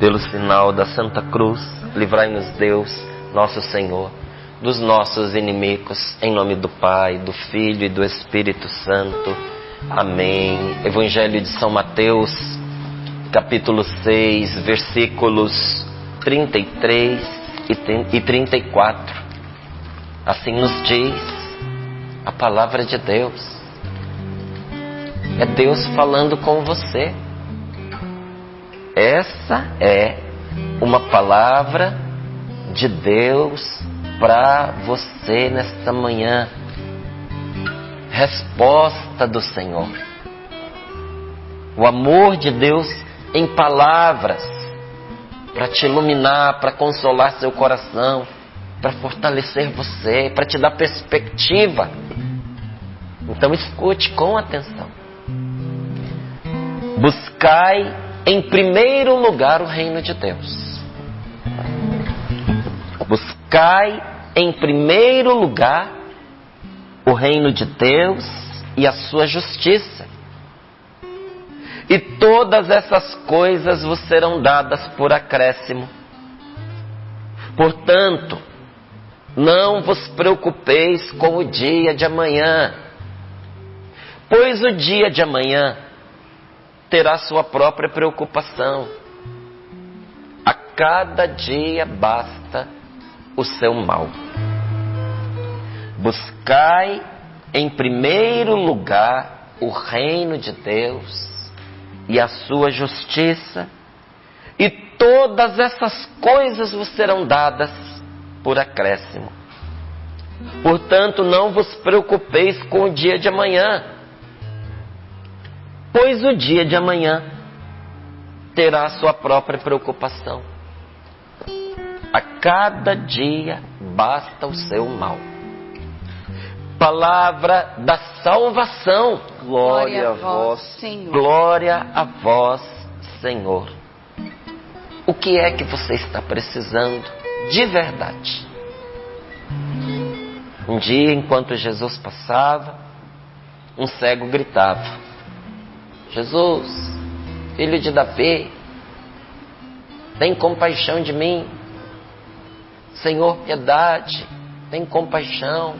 Pelo sinal da Santa Cruz, livrai-nos Deus, nosso Senhor, dos nossos inimigos, em nome do Pai, do Filho e do Espírito Santo. Amém. Evangelho de São Mateus, capítulo 6, versículos 33 e 34. Assim nos diz a palavra de Deus. É Deus falando com você. Essa é uma palavra de Deus para você nesta manhã. Resposta do Senhor. O amor de Deus em palavras para te iluminar, para consolar seu coração, para fortalecer você, para te dar perspectiva. Então escute com atenção. Buscai em primeiro lugar o reino de Deus. Buscai em primeiro lugar o reino de Deus e a sua justiça. E todas essas coisas vos serão dadas por acréscimo. Portanto, não vos preocupeis com o dia de amanhã, pois o dia de amanhã terá sua própria preocupação. A cada dia basta o seu mal. Buscai em primeiro lugar o reino de Deus e a sua justiça, e todas essas coisas vos serão dadas por acréscimo. Portanto, não vos preocupeis com o dia de amanhã, pois o dia de amanhã terá sua própria preocupação. A cada dia basta o seu mal. Palavra da salvação. Glória a vós, Senhor. Glória a vós, Senhor. O que é que você está precisando de verdade? Um dia, enquanto Jesus passava, um cego gritava: Jesus, filho de Davi, tem compaixão de mim. Senhor, piedade, tem compaixão.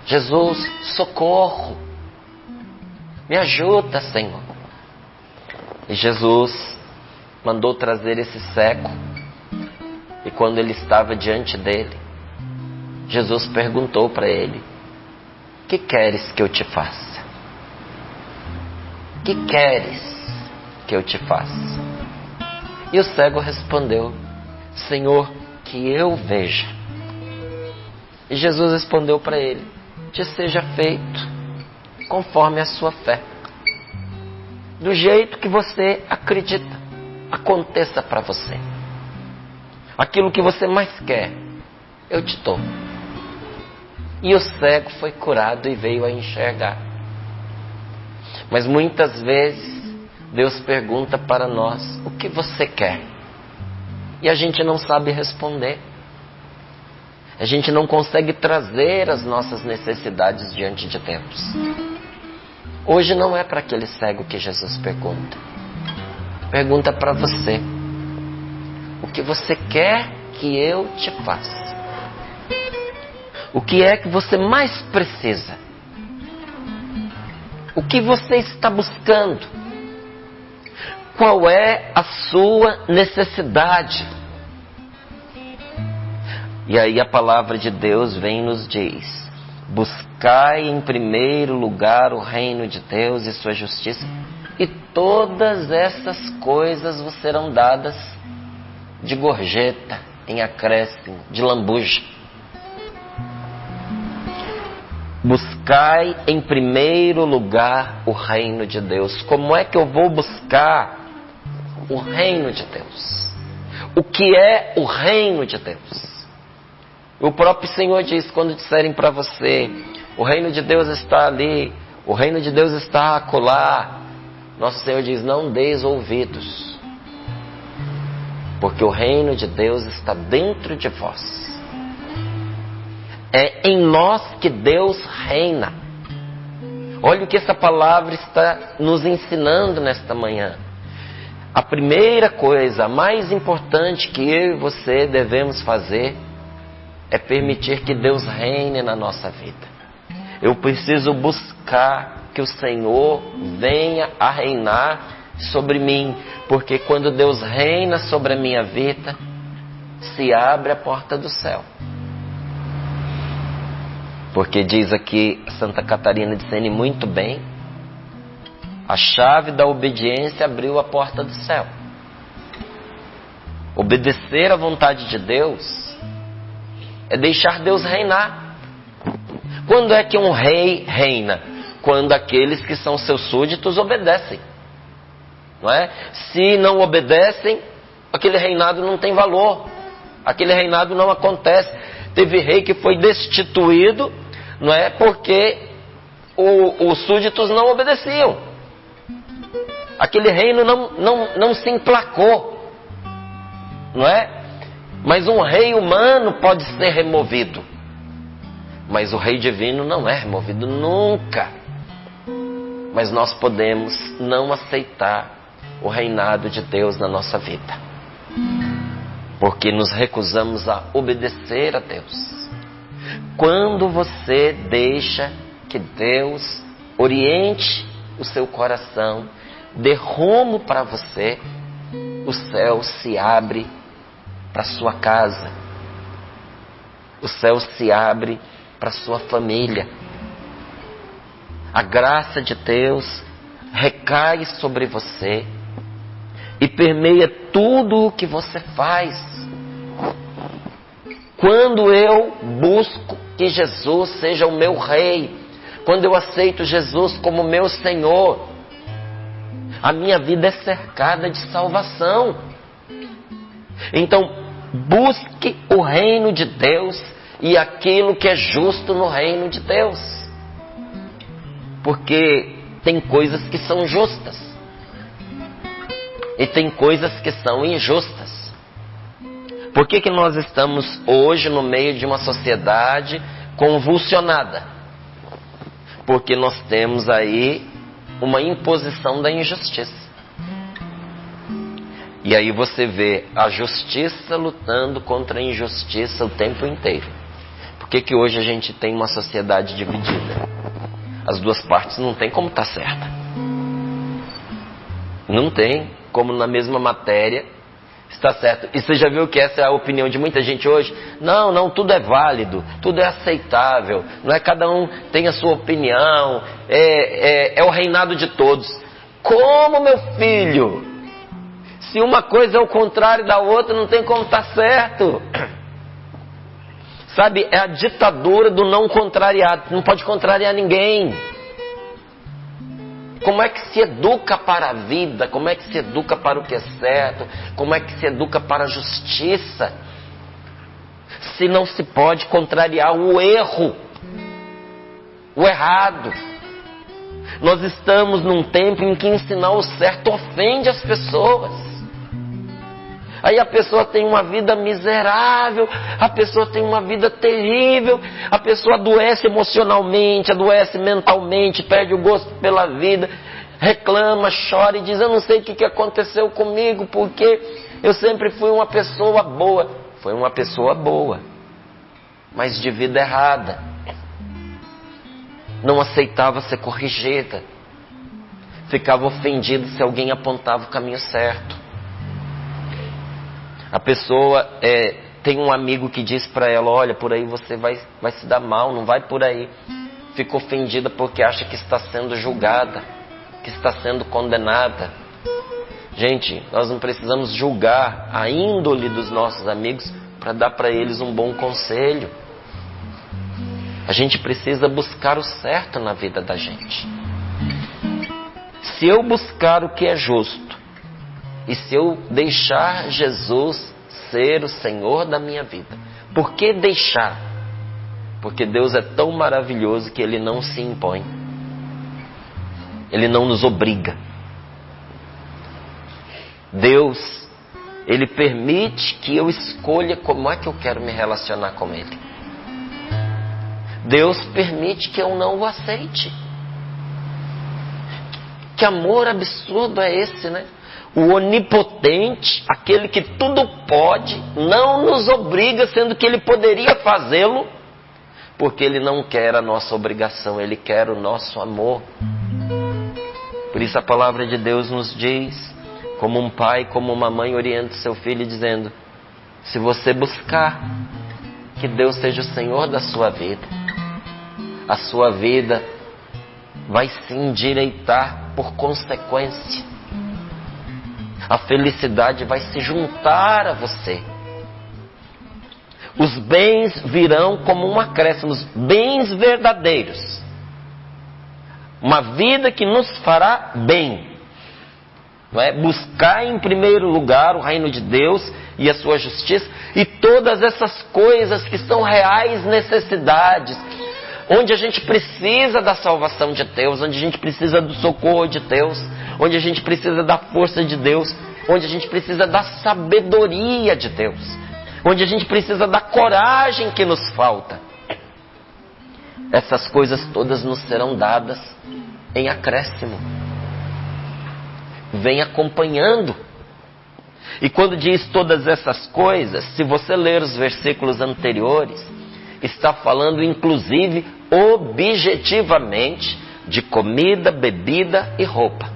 Jesus, socorro, me ajuda, Senhor. E Jesus mandou trazer esse cego. E quando ele estava diante dele, Jesus perguntou para ele: que queres que eu te faça? Que queres que eu te faça? E o cego respondeu: Senhor, que eu veja. E Jesus respondeu para ele: te seja feito conforme a sua fé. Do jeito que você acredita, aconteça para você. Aquilo que você mais quer, eu te dou. E o cego foi curado e veio a enxergar. Mas muitas vezes Deus pergunta para nós: o que você quer? E a gente não sabe responder. A gente não consegue trazer as nossas necessidades diante de Deus. Hoje não é para aquele cego que Jesus pergunta. Pergunta para você: o que você quer que eu te faça? O que é que você mais precisa? O que você está buscando? Qual é a sua necessidade? E aí a palavra de Deus vem e nos diz: buscai em primeiro lugar o reino de Deus e sua justiça, e todas essas coisas vos serão dadas de gorjeta, em acréscimo, de lambuja. Buscai em primeiro lugar o reino de Deus. Como é que eu vou buscar o reino de Deus? O que é o reino de Deus? O próprio Senhor diz, quando disserem para você: o reino de Deus está ali, o reino de Deus está acolá, nosso Senhor diz: não deis ouvidos, porque o reino de Deus está dentro de vós. É em nós que Deus reina. Olha o que essa palavra está nos ensinando nesta manhã. a primeira coisa, a mais importante que eu e você devemos fazer é permitir que Deus reine na nossa vida. Eu preciso buscar que o Senhor venha a reinar sobre mim, porque quando Deus reina sobre a minha vida, se abre a porta do céu. Porque diz aqui Santa Catarina de Sena muito bem, a chave da obediência abriu a porta do céu. Obedecer à vontade de Deus é deixar Deus reinar. Quando é que um rei reina? Quando aqueles que são seus súditos obedecem. Não é? Se não obedecem, aquele reinado não tem valor. Aquele reinado não acontece. Teve rei que foi destituído, não é? Porque os súditos não obedeciam. Aquele reino não se emplacou, não é? Mas um rei humano pode ser removido, mas o rei divino não é removido nunca. Mas nós podemos não aceitar o reinado de Deus na nossa vida, porque nos recusamos a obedecer a Deus. Quando você deixa que Deus oriente o seu coração, dê rumo para você, o céu se abre para sua casa, o céu se abre para sua família. A graça de Deus recai sobre você e permeia tudo o que você faz. Quando eu busco que Jesus seja o meu rei, quando eu aceito Jesus como meu Senhor, a minha vida é cercada de salvação. Então, busque o reino de Deus e aquilo que é justo no reino de Deus. Porque tem coisas que são justas e tem coisas que são injustas. Por que nós estamos hoje no meio de uma sociedade convulsionada? Porque nós temos aí uma imposição da injustiça. E aí você vê a justiça lutando contra a injustiça o tempo inteiro. Por que hoje a gente tem uma sociedade dividida? As duas partes não tem como estar certa. Não tem como na mesma matéria estar certo. E você já viu que essa é a opinião de muita gente hoje? Não, tudo é válido, tudo é aceitável. Não é, cada um tem a sua opinião, é o reinado de todos. Como, meu filho? Se uma coisa é o contrário da outra, não tem como estar certo. Sabe, é a ditadura do não contrariar. Não pode contrariar ninguém. Como é que se educa para a vida? Como é que se educa para o que é certo? Como é que se educa para a justiça? Se não se pode contrariar o erro, o errado. Nós estamos num tempo em que ensinar o certo ofende as pessoas. Aí a pessoa tem uma vida miserável, a pessoa tem uma vida terrível, a pessoa adoece emocionalmente, adoece mentalmente, perde o gosto pela vida, reclama, chora e diz: eu não sei o que aconteceu comigo, porque eu sempre fui uma pessoa boa. Foi uma pessoa boa, mas de vida errada. Não aceitava ser corrigida, ficava ofendido se alguém apontava o caminho certo. A pessoa tem um amigo que diz para ela: olha, por aí você vai se dar mal, não vai por aí. Fica ofendida porque acha que está sendo julgada, que está sendo condenada. Gente, nós não precisamos julgar a índole dos nossos amigos para dar para eles um bom conselho. A gente precisa buscar o certo na vida da gente. Se eu buscar o que é justo, e se eu deixar Jesus ser o Senhor da minha vida, por que deixar? Porque Deus é tão maravilhoso que Ele não se impõe. Ele não nos obriga. Deus, Ele permite que eu escolha como é que eu quero me relacionar com Ele. Deus permite que eu não o aceite. Que amor absurdo é esse, né? o onipotente, aquele que tudo pode, não nos obriga, sendo que Ele poderia fazê-lo, porque Ele não quer a nossa obrigação, Ele quer o nosso amor. Por isso a palavra de Deus nos diz, como um pai, como uma mãe orienta o seu filho, dizendo: se você buscar que Deus seja o Senhor da sua vida, a sua vida vai se endireitar por consequência. A felicidade vai se juntar a você. Os bens virão como um acréscimo, bens verdadeiros. Uma vida que nos fará bem. Não é? Buscar em primeiro lugar o reino de Deus e a sua justiça, e todas essas coisas que são reais necessidades, onde a gente precisa da salvação de Deus, onde a gente precisa do socorro de Deus, onde a gente precisa da força de Deus, onde a gente precisa da sabedoria de Deus, onde a gente precisa da coragem que nos falta. Essas coisas todas nos serão dadas em acréscimo. Vem acompanhando. E quando diz todas essas coisas, se você ler os versículos anteriores, está falando inclusive objetivamente de comida, bebida e roupa.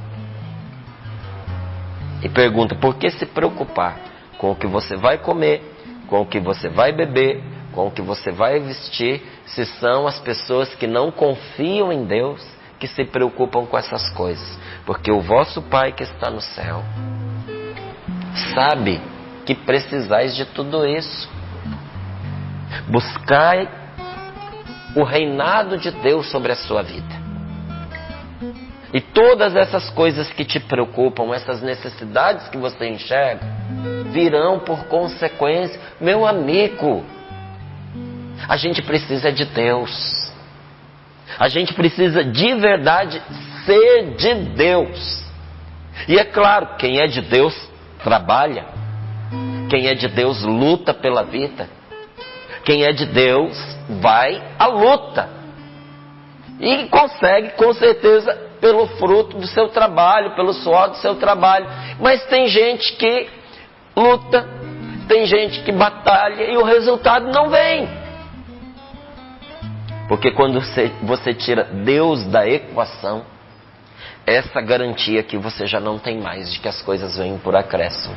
E pergunta: por que se preocupar com o que você vai comer, com o que você vai beber, com o que você vai vestir, se são as pessoas que não confiam em Deus que se preocupam com essas coisas? Porque o vosso Pai que está no céu sabe que precisais de tudo isso. Buscai o reinado de Deus sobre a sua vida. E todas essas coisas que te preocupam, essas necessidades que você enxerga, virão por consequência. Meu amigo, a gente precisa de Deus. A gente precisa de verdade ser de Deus. E é claro, quem é de Deus trabalha. Quem é de Deus luta pela vida. Quem é de Deus vai à luta. E consegue, com certeza, pelo fruto do seu trabalho, pelo suor do seu trabalho. Mas tem gente que luta, tem gente que batalha e o resultado não vem. Porque quando você tira Deus da equação, essa garantia que você já não tem mais de que as coisas vêm por acréscimo.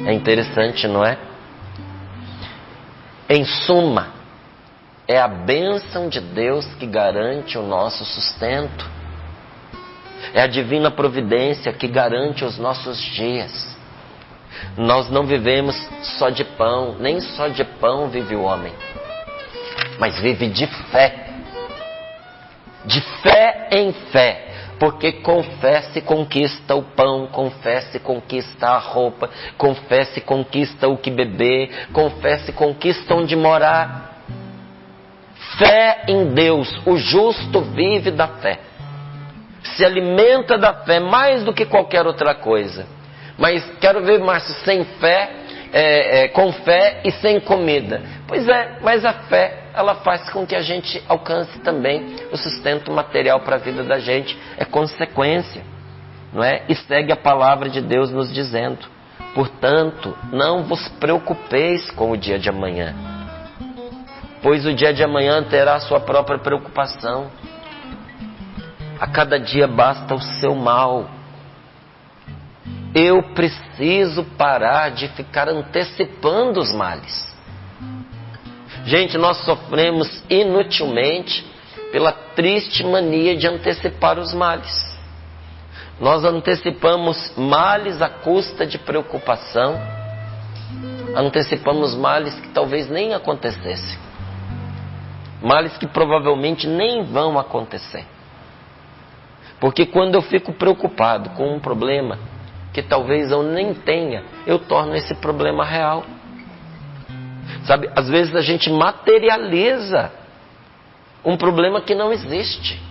É interessante, não é? Em suma, é a bênção de Deus que garante o nosso sustento. É a divina providência que garante os nossos dias. Nós não vivemos só de pão, nem só de pão vive o homem, mas vive de fé. De fé em fé. Porque com fé se conquista o pão, com fé se conquista a roupa, com fé se conquista o que beber, com fé se conquista onde morar. Fé em Deus, o justo vive da fé. Se alimenta da fé mais do que qualquer outra coisa. Mas quero ver, Márcio, sem fé, com fé e sem comida. Pois é, mas a fé, ela faz com que a gente alcance também o sustento material para a vida da gente. É consequência, não é? E segue a palavra de Deus nos dizendo: portanto, não vos preocupeis com o dia de amanhã, pois o dia de amanhã terá a sua própria preocupação. A cada dia basta o seu mal. Eu preciso parar de ficar antecipando os males. Gente, nós sofremos inutilmente pela triste mania de antecipar os males. Nós antecipamos males à custa de preocupação. Antecipamos males que talvez nem acontecessem. Males que provavelmente nem vão acontecer. Porque quando eu fico preocupado com um problema que talvez eu nem tenha, eu torno esse problema real. Sabe, às vezes a gente materializa um problema que não existe.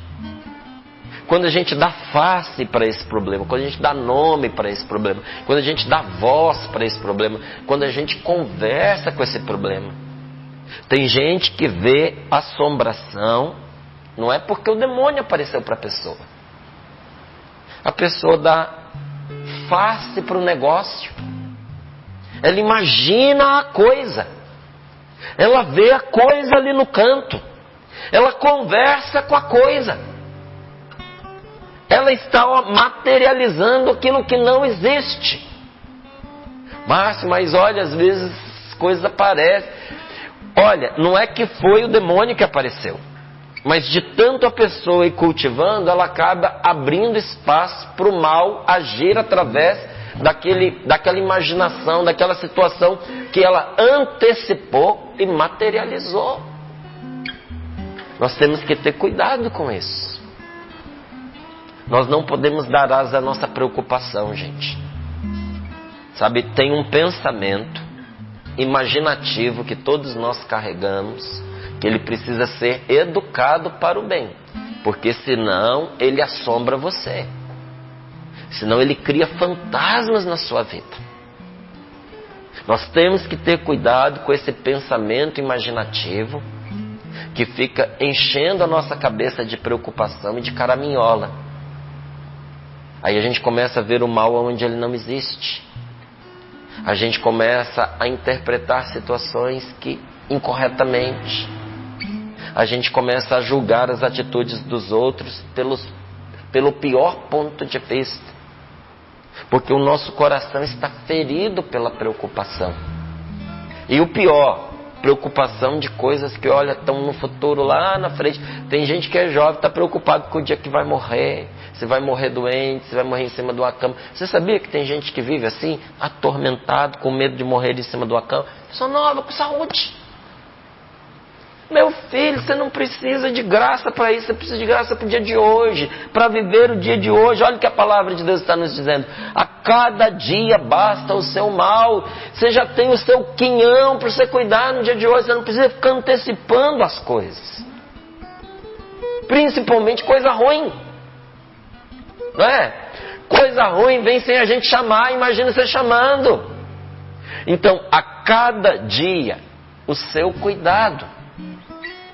Quando a gente dá face para esse problema, quando a gente dá nome para esse problema, quando a gente dá voz para esse problema, quando a gente conversa com esse problema. Tem gente que vê assombração, não é porque o demônio apareceu para a pessoa. A pessoa dá face para o negócio. Ela imagina a coisa. Ela vê a coisa ali no canto. Ela conversa com a coisa. Ela está materializando aquilo que não existe. Márcio, mas olha, às vezes coisas aparecem. Olha, não é que foi o demônio que apareceu, mas de tanto a pessoa ir cultivando, ela acaba abrindo espaço para o mal agir através daquela imaginação, daquela situação que ela antecipou e materializou. Nós temos que ter cuidado com isso. Nós não podemos dar asa à nossa preocupação, gente. Sabe, tem um pensamento imaginativo que todos nós carregamos, que ele precisa ser educado para o bem, porque senão ele assombra você, senão ele cria fantasmas na sua vida. Nós temos que ter cuidado com esse pensamento imaginativo que fica enchendo a nossa cabeça de preocupação e de caraminhola. Aí a gente começa a ver o mal onde ele não existe. A gente começa a interpretar situações que incorretamente. A gente começa a julgar as atitudes dos outros pelo pior ponto de vista. Porque o nosso coração está ferido pela preocupação. E o pior, preocupação de coisas que, olha, estão no futuro lá na frente. Tem gente que é jovem, está preocupado com o dia que vai morrer. Se vai morrer doente, se vai morrer em cima de uma cama. Você sabia que tem gente que vive assim, atormentado, com medo de morrer em cima de uma cama? Pessoa nova, com saúde. Meu filho, você não precisa de graça para isso, você precisa de graça para o dia de hoje, para viver o dia de hoje. Olha o que a palavra de Deus está nos dizendo. A cada dia basta o seu mal. Você já tem o seu quinhão para você cuidar no dia de hoje. Você não precisa ficar antecipando as coisas. Principalmente coisa ruim. Não é? Coisa ruim vem sem a gente chamar, imagina você chamando. Então, a cada dia, o seu cuidado.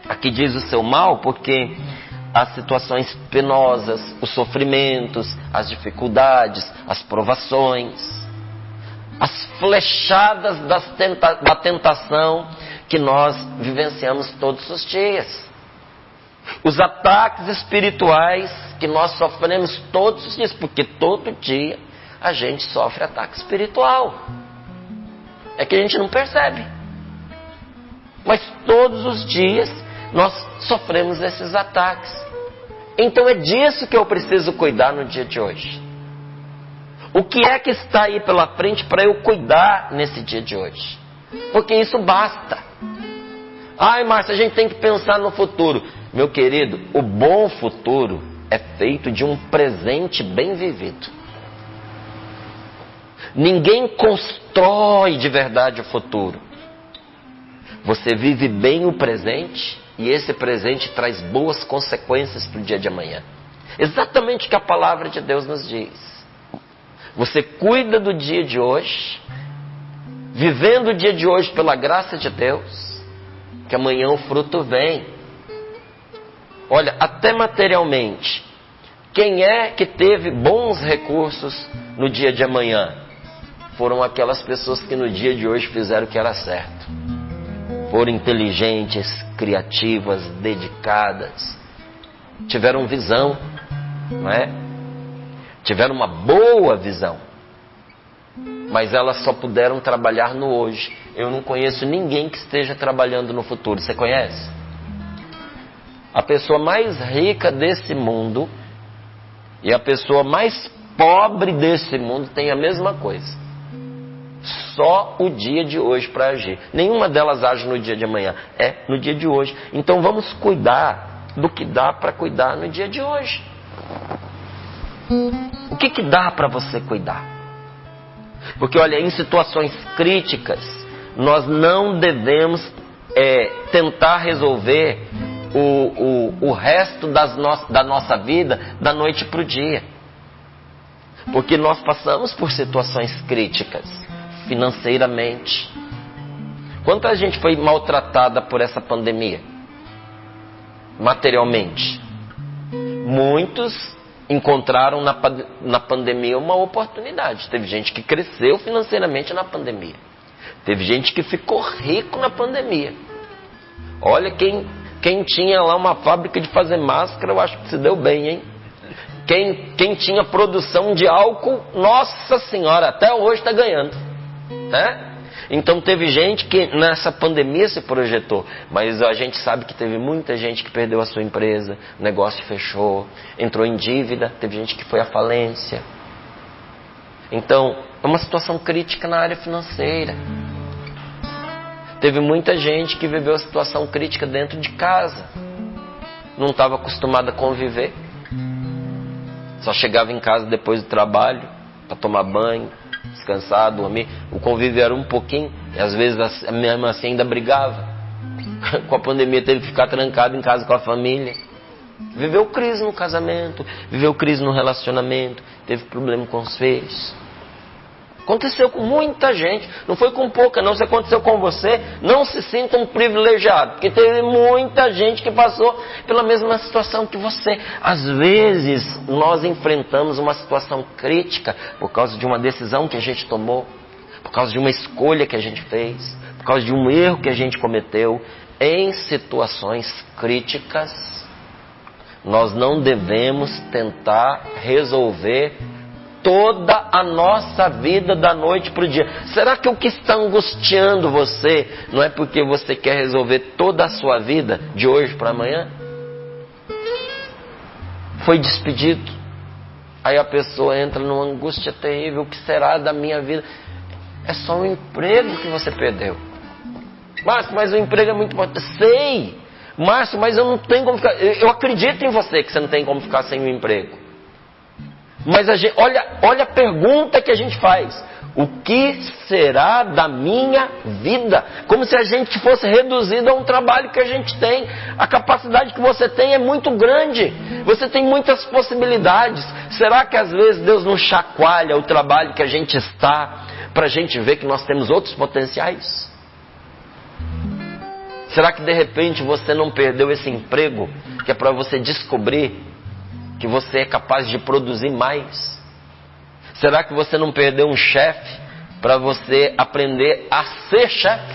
Aqui diz o seu mal porque as situações penosas, os sofrimentos, as dificuldades, as provações, as flechadas da tentação que nós vivenciamos todos os dias. Os ataques espirituais que nós sofremos todos os dias, porque todo dia a gente sofre ataque espiritual. É que a gente não percebe. Mas todos os dias nós sofremos esses ataques. Então é disso que eu preciso cuidar no dia de hoje. O que é que está aí pela frente para eu cuidar nesse dia de hoje? Porque isso basta. Ai, Márcia, a gente tem que pensar no futuro. Meu querido, o bom futuro é feito de um presente bem vivido. Ninguém constrói de verdade o futuro. Você vive bem o presente e esse presente traz boas consequências para o dia de amanhã. Exatamente o que a palavra de Deus nos diz. Você cuida do dia de hoje, vivendo o dia de hoje pela graça de Deus, que amanhã o fruto vem. Olha, até materialmente, quem é que teve bons recursos no dia de amanhã? Foram aquelas pessoas que no dia de hoje fizeram o que era certo. Foram inteligentes, criativas, dedicadas, tiveram visão, não é? Tiveram uma boa visão, mas elas só puderam trabalhar no hoje. Eu não conheço ninguém que esteja trabalhando no futuro. Você conhece? A pessoa mais rica desse mundo e a pessoa mais pobre desse mundo tem a mesma coisa. Só o dia de hoje para agir. Nenhuma delas age no dia de amanhã. É no dia de hoje. Então vamos cuidar do que dá para cuidar no dia de hoje. O que dá para você cuidar? Porque olha, em situações críticas, nós não devemos tentar resolver o resto da nossa vida da noite para o dia. Porque nós passamos por situações críticas financeiramente. Quanta gente foi maltratada por essa pandemia? Materialmente. Muitos encontraram na pandemia uma oportunidade. Teve gente que cresceu financeiramente na pandemia. Teve gente que ficou rico na pandemia. Olha, quem tinha lá uma fábrica de fazer máscara, eu acho que se deu bem, hein? Quem tinha produção de álcool, nossa senhora, até hoje está ganhando, né? Então teve gente que nessa pandemia se projetou, mas a gente sabe que teve muita gente que perdeu a sua empresa, o negócio fechou, entrou em dívida, teve gente que foi à falência. Então é uma situação crítica na área financeira. Teve muita gente que viveu a situação crítica dentro de casa, não estava acostumada a conviver, só chegava em casa depois do trabalho para tomar banho, descansar, dormir. O convívio era um pouquinho, e às vezes mesmo assim ainda brigava. Com a pandemia teve que ficar trancado em casa com a família. Viveu crise no casamento, viveu crise no relacionamento, teve problema com os filhos. Aconteceu com muita gente, não foi com pouca não. Se aconteceu com você, não se sinta um privilegiado, porque teve muita gente que passou pela mesma situação que você. Às vezes nós enfrentamos uma situação crítica por causa de uma decisão que a gente tomou, por causa de uma escolha que a gente fez, por causa de um erro que a gente cometeu. Em situações críticas, nós não devemos tentar resolver toda a nossa vida da noite para o dia. Será que o que está angustiando você não é porque você quer resolver toda a sua vida de hoje para amanhã? Foi despedido, aí a pessoa entra numa angústia terrível. O que será da minha vida? É só um emprego que você perdeu. Márcio, mas o emprego é muito importante. Sei, Márcio, mas eu não tenho como ficar. Eu acredito em você que você não tem como ficar sem um emprego. Mas olha a pergunta que a gente faz: o que será da minha vida? Como se a gente fosse reduzido a um trabalho que a gente tem. A capacidade que você tem é muito grande, você tem muitas possibilidades. Será que às vezes Deus não chacoalha o trabalho que a gente está, para a gente ver que nós temos outros potenciais? Será que de repente você não perdeu esse emprego, que é para você descobrir que você é capaz de produzir mais? Será que você não perdeu um chefe para você aprender a ser chefe?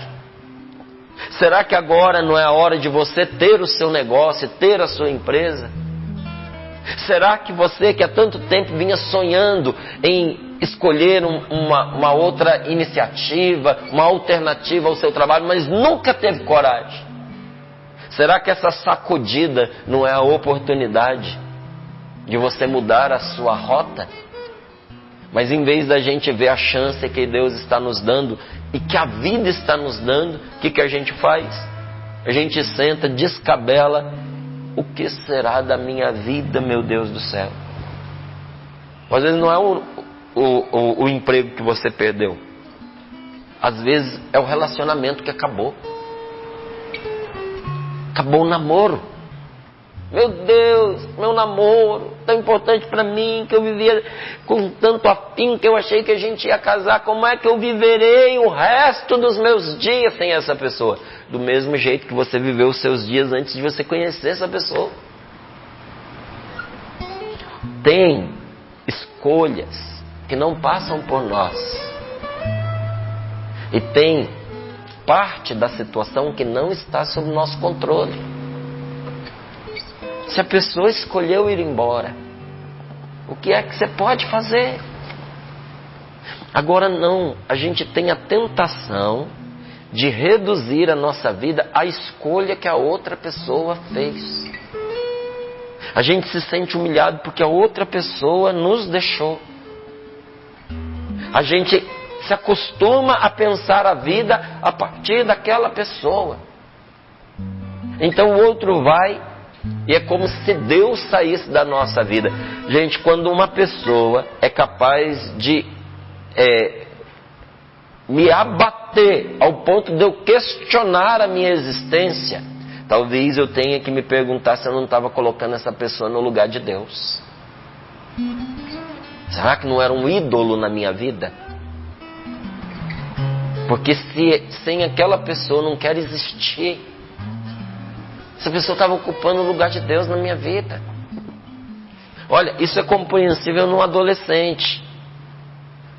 Será que agora não é a hora de você ter o seu negócio, ter a sua empresa? Será que você, que há tanto tempo vinha sonhando em escolher uma outra iniciativa, uma alternativa ao seu trabalho, mas nunca teve coragem? Será que essa sacudida não é a oportunidade de você mudar a sua rota? Mas em vez da gente ver a chance que Deus está nos dando e que a vida está nos dando, o que a gente faz? A gente senta, descabela. O que será da minha vida, meu Deus do céu? Às vezes não é o emprego que você perdeu. Às vezes é o relacionamento que acabou. Acabou o namoro. Meu Deus, meu namoro, tão importante para mim, que eu vivia com tanto afinco, que eu achei que a gente ia casar. Como é que eu viverei o resto dos meus dias sem essa pessoa? Do mesmo jeito que você viveu os seus dias antes de você conhecer essa pessoa. Tem escolhas que não passam por nós. E tem parte da situação que não está sob nosso controle. Se a pessoa escolheu ir embora, o que é que você pode fazer? Agora não, a gente tem a tentação de reduzir a nossa vida à escolha que a outra pessoa fez. A gente se sente humilhado porque a outra pessoa nos deixou. A gente se acostuma a pensar a vida a partir daquela pessoa. Então o outro vai e é como se Deus saísse da nossa vida. Gente, quando uma pessoa é capaz de me abater ao ponto de eu questionar a minha existência, talvez eu tenha que me perguntar se eu não estava colocando essa pessoa no lugar de Deus. Será que não era um ídolo na minha vida? Porque se sem aquela pessoa eu não quero existir. Essa pessoa estava ocupando o lugar de Deus na minha vida. Olha, isso é compreensível num adolescente.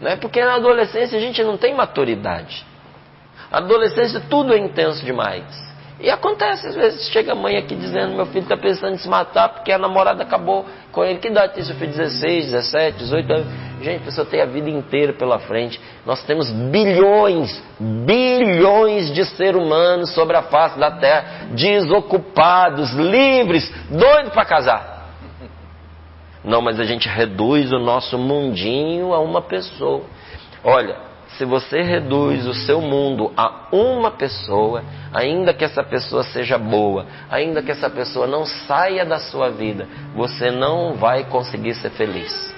Não é porque na adolescência a gente não tem maturidade. A adolescência tudo é intenso demais. E acontece, às vezes, chega a mãe aqui dizendo: meu filho está pensando em se matar porque a namorada acabou com ele. Que idade tem seu filho? 16, 17, 18 anos. Gente, a pessoa tem a vida inteira pela frente. Nós temos bilhões de seres humanos sobre a face da terra, desocupados, livres, doidos para casar. Não, mas a gente reduz o nosso mundinho a uma pessoa. Olha, se você reduz o seu mundo a uma pessoa, ainda que essa pessoa seja boa, ainda que essa pessoa não saia da sua vida, você não vai conseguir ser feliz.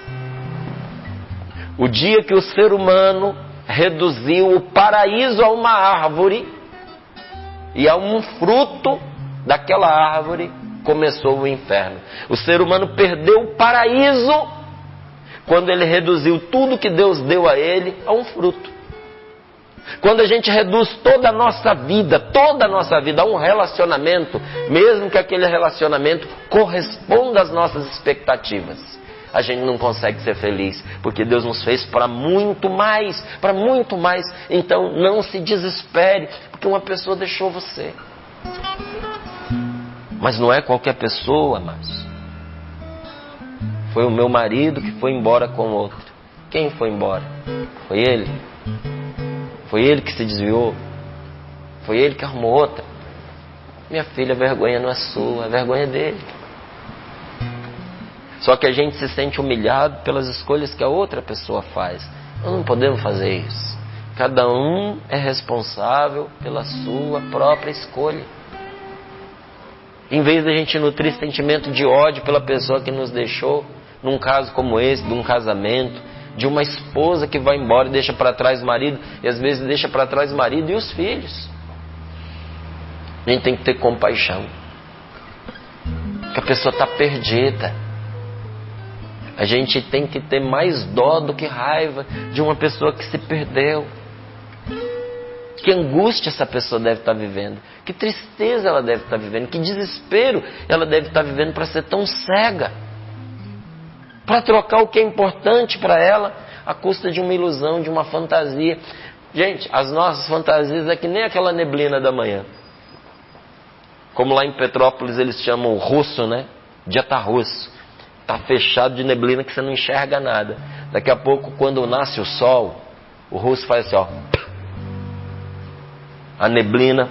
O dia que o ser humano reduziu o paraíso a uma árvore e a um fruto daquela árvore, começou o inferno. O ser humano perdeu o paraíso quando ele reduziu tudo que Deus deu a ele a um fruto. Quando a gente reduz toda a nossa vida a um relacionamento, mesmo que aquele relacionamento corresponda às nossas expectativas, a gente não consegue ser feliz, porque Deus nos fez para muito mais, para muito mais. Então não se desespere, porque uma pessoa deixou você. Mas não é qualquer pessoa, mas foi o meu marido que foi embora com outro. Quem foi embora? Foi ele. Foi ele que se desviou. Foi ele que arrumou outra. Minha filha, a vergonha não é sua, a vergonha é dele. Só que a gente se sente humilhado pelas escolhas que a outra pessoa faz. Nós não podemos fazer isso. Cada um é responsável pela sua própria escolha. Em vez de a gente nutrir sentimento de ódio pela pessoa que nos deixou, num caso como esse, de um casamento, de uma esposa que vai embora e deixa para trás o marido, e às vezes deixa para trás o marido e os filhos. A gente tem que ter compaixão, porque a pessoa está perdida. A gente tem que ter mais dó do que raiva de uma pessoa que se perdeu. Que angústia essa pessoa deve estar vivendo, que tristeza ela deve estar vivendo, que desespero ela deve estar vivendo para ser tão cega, para trocar o que é importante para ela à custa de uma ilusão, de uma fantasia. Gente, as nossas fantasias é que nem aquela neblina da manhã. Como lá em Petrópolis eles chamam russo, né? Dia tá russo. Tá fechado de neblina que você não enxerga nada. Daqui a pouco, quando nasce o sol, o russo faz assim, ó. A neblina,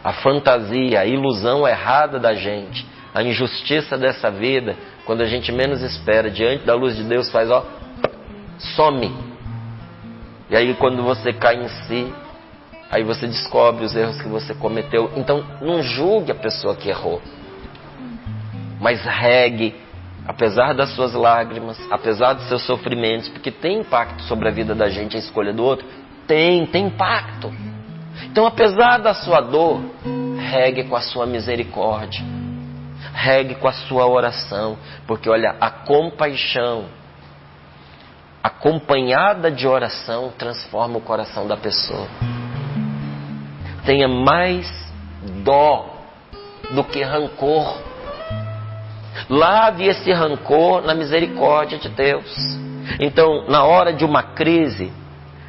a fantasia, a ilusão errada da gente, a injustiça dessa vida, quando a gente menos espera, diante da luz de Deus, faz, ó, some. E aí quando você cai em si, aí você descobre os erros que você cometeu. Então não julgue a pessoa que errou, mas regue, apesar das suas lágrimas, apesar dos seus sofrimentos, porque tem impacto sobre a vida da gente a escolha do outro. Tem impacto. Então, apesar da sua dor, regue com a sua misericórdia, regue com a sua oração, porque olha, a compaixão acompanhada de oração transforma o coração da pessoa. Tenha mais dó do que rancor. Lave esse rancor na misericórdia de Deus. Então, na hora de uma crise,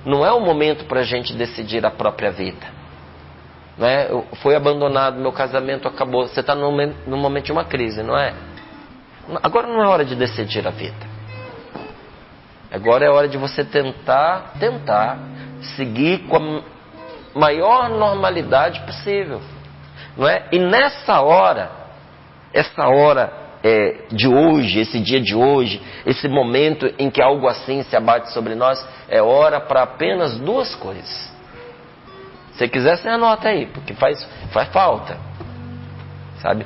não é o momento para a gente decidir a própria vida. Não é? Foi abandonado, meu casamento acabou. Você está no momento de uma crise, não é? Agora não é hora de decidir a vida. Agora é hora de você tentar seguir com a maior normalidade possível. Não é? E nessa hora, essa hora de hoje, esse dia de hoje, esse momento em que algo assim se abate sobre nós, é hora para apenas duas coisas. Se quiser, você anota aí, porque faz falta, sabe?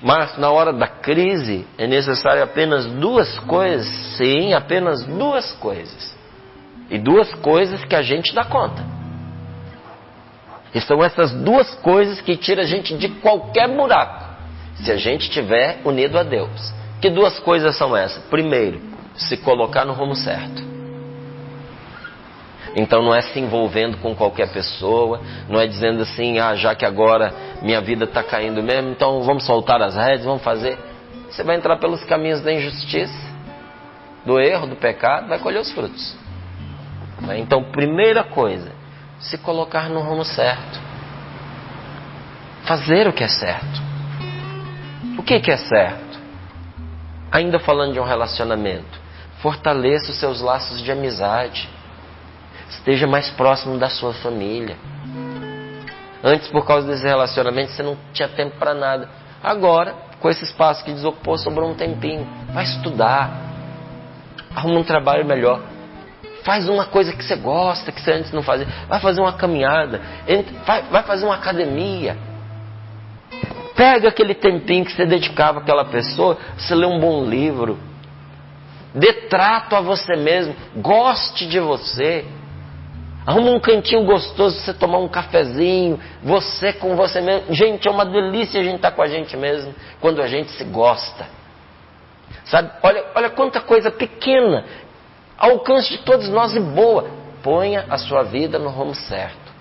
Mas na hora da crise é necessário apenas duas coisas. Sim, apenas duas coisas. E duas coisas que a gente dá conta. E são essas duas coisas que tiram a gente de qualquer buraco, se a gente estiver unido a Deus. Que duas coisas são essas? Primeiro, se colocar no rumo certo. Então não é se envolvendo com qualquer pessoa, não é dizendo assim, já que agora minha vida está caindo mesmo, então vamos soltar as rédeas, vamos fazer. você vai entrar pelos caminhos da injustiça, do erro, do pecado, vai colher os frutos. Então, primeira coisa, se colocar no rumo certo. Fazer o que é certo. O que é certo? Ainda falando de um relacionamento, fortaleça os seus laços de amizade. Esteja mais próximo da sua família. Antes, por causa desse relacionamento, você não tinha tempo para nada. Agora, com esse espaço que desocupou, sobrou um tempinho. Vai estudar. Arruma um trabalho melhor. Faz uma coisa que você gosta, que você antes não fazia. Vai fazer uma caminhada. Vai fazer uma academia. Pega aquele tempinho que você dedicava àquela pessoa. Você lê um bom livro. Dê trato a você mesmo. Goste de você. Arruma um cantinho gostoso pra você tomar um cafezinho. Você com você mesmo. Gente, é uma delícia a gente estar com a gente mesmo. Quando a gente se gosta. Sabe? Olha quanta coisa pequena. Ao alcance de todos nós e boa. Ponha a sua vida no rumo certo.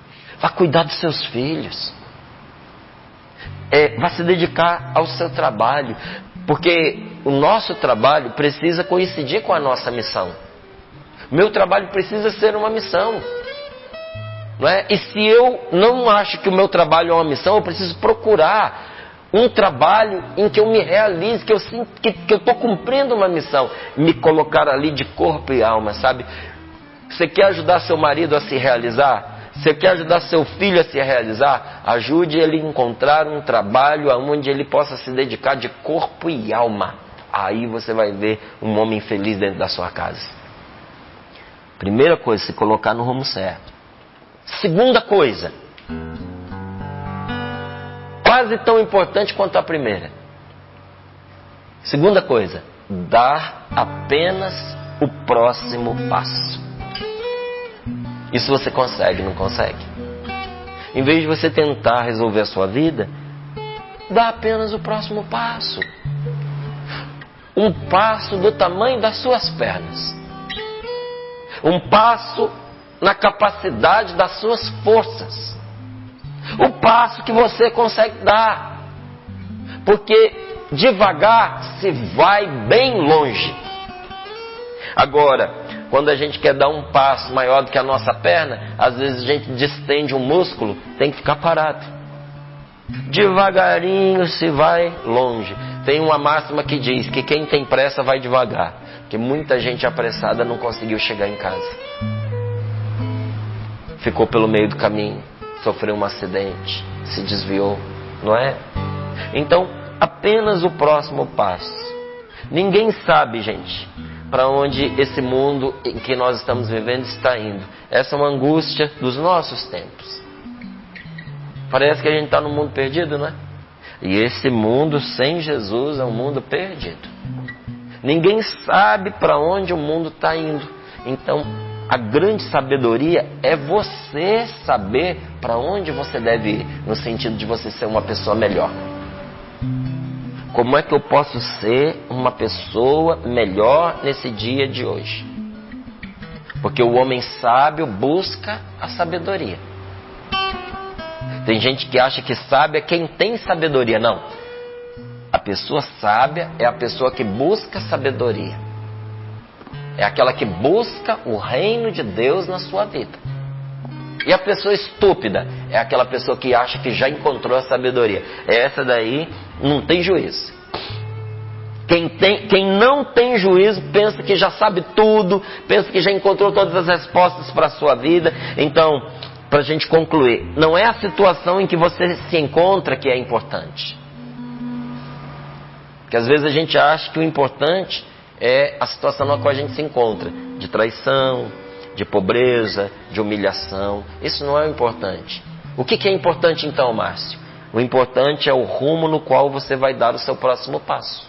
Vá cuidar dos seus filhos. Vá se dedicar ao seu trabalho. Porque o nosso trabalho precisa coincidir com a nossa missão. Meu trabalho precisa ser uma missão. Não é? E se eu não acho que o meu trabalho é uma missão, eu preciso procurar um trabalho em que eu me realize, que eu sinto que eu estou cumprindo uma missão. Me colocar ali de corpo e alma, sabe? Você quer ajudar seu marido a se realizar? Você quer ajudar seu filho a se realizar? Ajude ele a encontrar um trabalho onde ele possa se dedicar de corpo e alma. Aí você vai ver um homem feliz dentro da sua casa. Primeira coisa, se colocar no rumo certo. Segunda coisa, quase tão importante quanto a primeira. Segunda coisa, dar apenas o próximo passo. Isso você consegue, não consegue? Em vez de você tentar resolver a sua vida, dá apenas o próximo passo. Um passo do tamanho das suas pernas. Um passo na capacidade das suas forças. O passo que você consegue dar. Porque devagar se vai bem longe. Agora, quando a gente quer dar um passo maior do que a nossa perna, às vezes a gente distende um músculo, tem que ficar parado. Devagarinho se vai longe. Tem uma máxima que diz que quem tem pressa vai devagar. Porque muita gente apressada não conseguiu chegar em casa. Ficou pelo meio do caminho, sofreu um acidente, se desviou, não é? Então, apenas o próximo passo. Ninguém sabe, gente, para onde esse mundo em que nós estamos vivendo está indo. Essa é uma angústia dos nossos tempos. Parece que a gente está num mundo perdido, não é? E esse mundo sem Jesus é um mundo perdido. Ninguém sabe para onde o mundo está indo. Então, a grande sabedoria é você saber para onde você deve ir, no sentido de você ser uma pessoa melhor. Como é que eu posso ser uma pessoa melhor nesse dia de hoje? Porque o homem sábio busca a sabedoria. Tem gente que acha que sábio é quem tem sabedoria. Não. A pessoa sábia é a pessoa que busca sabedoria. É aquela que busca o reino de Deus na sua vida. E a pessoa estúpida é aquela pessoa que acha que já encontrou a sabedoria. Essa daí não tem juízo. Quem não tem juízo pensa que já sabe tudo, pensa que já encontrou todas as respostas para a sua vida. Então, para a gente concluir, não é a situação em que você se encontra que é importante. Porque às vezes a gente acha que o importante é a situação na qual a gente se encontra, de traição, de pobreza, de humilhação. Isso não é o importante. O que é importante então, Márcio? O importante é o rumo no qual você vai dar o seu próximo passo.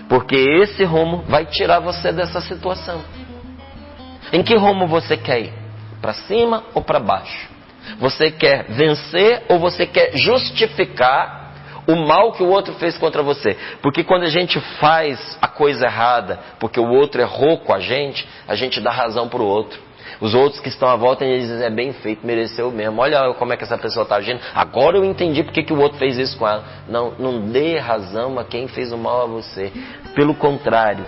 Porque esse rumo vai tirar você dessa situação. Em que rumo você quer ir? Para cima ou para baixo? Você quer vencer ou você quer justificar o mal que o outro fez contra você? Porque quando a gente faz a coisa errada, porque o outro errou com a gente dá razão para o outro. Os outros que estão à volta, eles dizem, é bem feito, mereceu mesmo. Olha como é que essa pessoa está agindo. Agora eu entendi porque que o outro fez isso com ela. Não dê razão a quem fez o mal a você. Pelo contrário,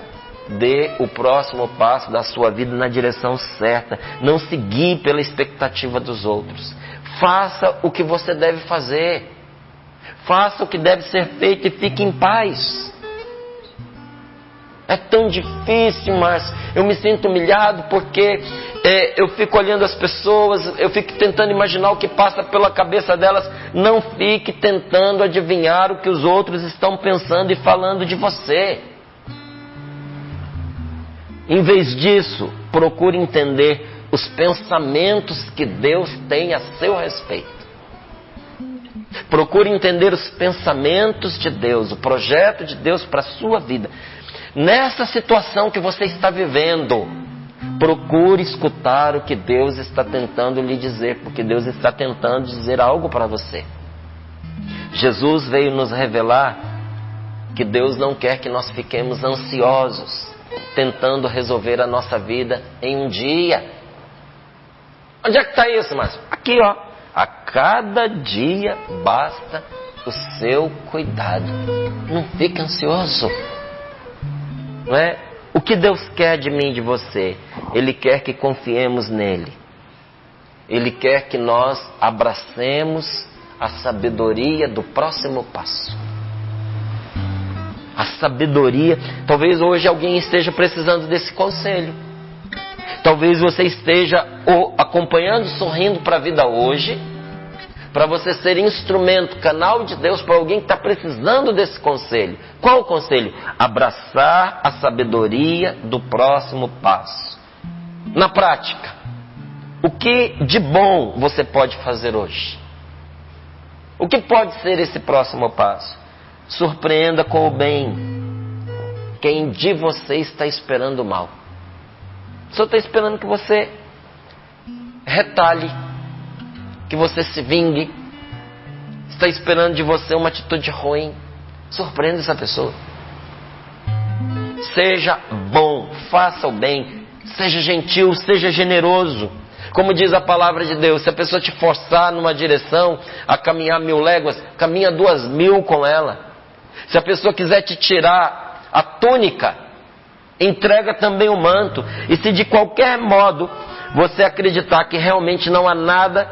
dê o próximo passo da sua vida na direção certa. Não se guie pela expectativa dos outros. Faça o que você deve fazer. Faça o que deve ser feito e fique em paz. É tão difícil, mas eu me sinto humilhado porque eu fico olhando as pessoas, eu fico tentando imaginar o que passa pela cabeça delas. Não fique tentando adivinhar o que os outros estão pensando e falando de você. Em vez disso, procure entender os pensamentos que Deus tem a seu respeito. Procure entender os pensamentos de Deus, o projeto de Deus para a sua vida. Nessa situação que você está vivendo, procure escutar o que Deus está tentando lhe dizer, porque Deus está tentando dizer algo para você. Jesus veio nos revelar que Deus não quer que nós fiquemos ansiosos, tentando resolver a nossa vida em um dia. Onde é que está isso, Márcio? Aqui, ó. A cada dia basta o seu cuidado. Não fique ansioso. Não é? O que Deus quer de mim e de você? Ele quer que confiemos nele. Ele quer que nós abracemos a sabedoria do próximo passo. A sabedoria. Talvez hoje alguém esteja precisando desse conselho. Talvez você esteja acompanhando, sorrindo para a vida hoje, para você ser instrumento, canal de Deus para alguém que está precisando desse conselho. Qual o conselho? Abraçar a sabedoria do próximo passo. Na prática, o que de bom você pode fazer hoje? O que pode ser esse próximo passo? Surpreenda com o bem quem de você está esperando o mal. Só está esperando que você retalhe, que você se vingue, está esperando de você uma atitude ruim. Surpreenda essa pessoa. Seja bom, faça o bem, seja gentil, seja generoso. Como diz a palavra de Deus, se a pessoa te forçar numa direção a caminhar 1000 léguas, caminha 2000 com ela. Se a pessoa quiser te tirar a túnica, entrega também o manto. E se de qualquer modo você acreditar que realmente não há nada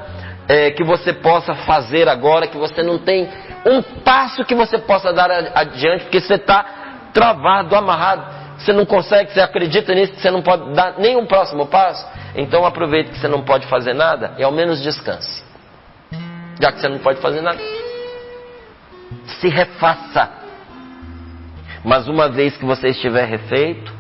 que você possa fazer agora, que você não tem um passo que você possa dar adiante, porque você está travado, amarrado, você não consegue, você acredita nisso, que você não pode dar nenhum próximo passo, então aproveite que você não pode fazer nada e ao menos descanse. Já que você não pode fazer nada, se refaça. Mas uma vez que você estiver refeito,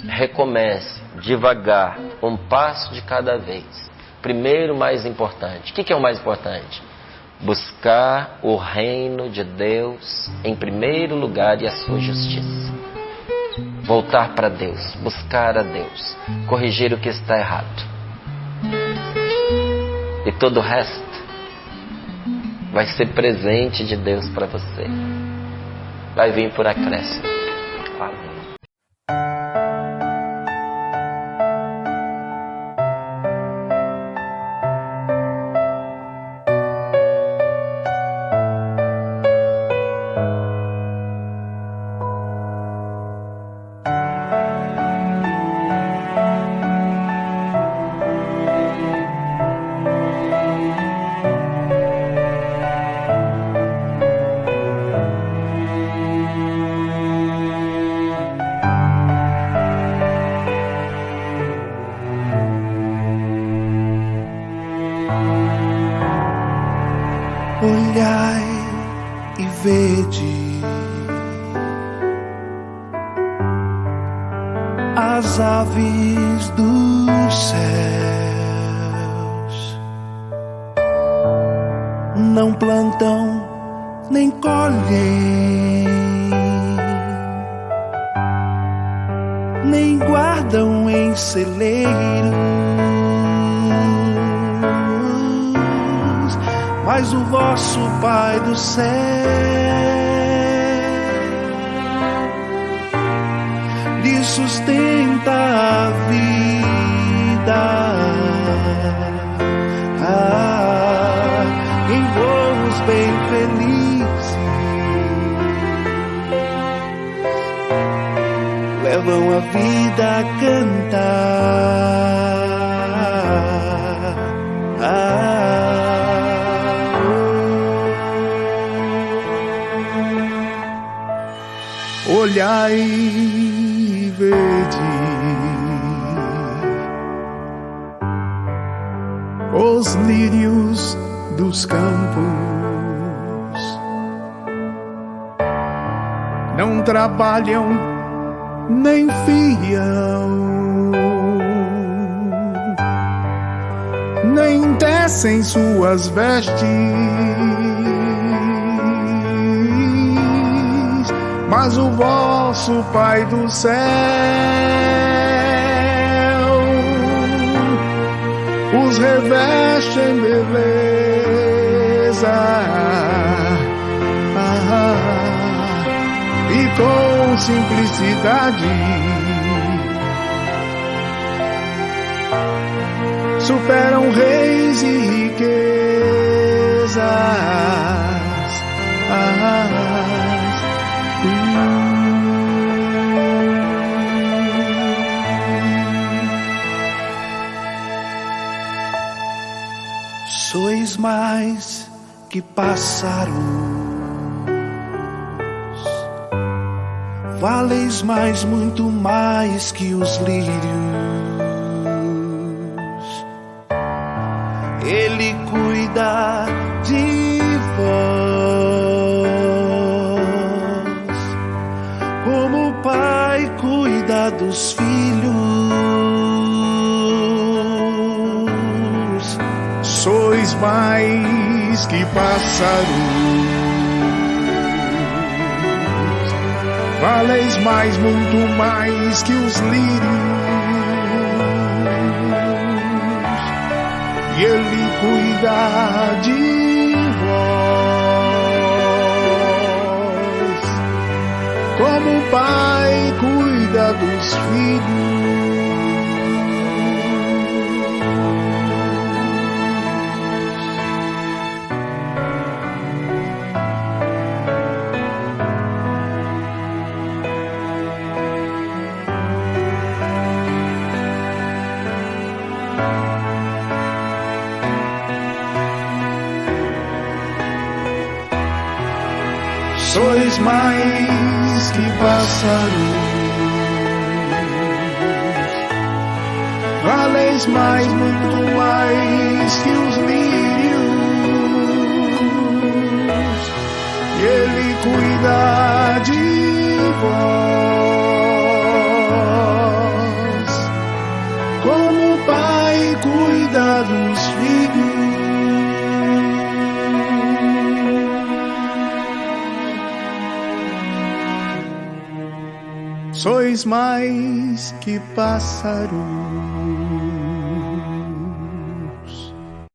recomece devagar, um passo de cada vez. Primeiro, mais importante. O que é o mais importante? Buscar o reino de Deus em primeiro lugar e a sua justiça. Voltar para Deus, buscar a Deus, corrigir o que está errado. E todo o resto vai ser presente de Deus para você. Vai vir por acréscimo. Amém. Olhai e vede as aves dos céus, não plantam nem colhem, nem guardam em celeiros, mas o vosso Pai do céu lhe sustenta a vida. levam a vida a cantar. Olhai e vede os lírios dos campos, não trabalham nem fiam, nem tecem suas vestes, mas o vosso Pai do céu os reveste em beleza e com simplicidade superam reis e riquezas. Sois mais que pássaros, valeis mais, muito mais que os lírios. Ele cuida de vós, como o pai cuida dos filhos. Sois mais que pássaros, valeis mais, muito mais que os lírios. E Ele cuida de vós, como o pai cuida dos filhos. Sois mais que pássaros, valeis mais, muito mais que os lírios. E Ele cuida de vós, como o pai cuida dos filhos. Sois mais que pássaros,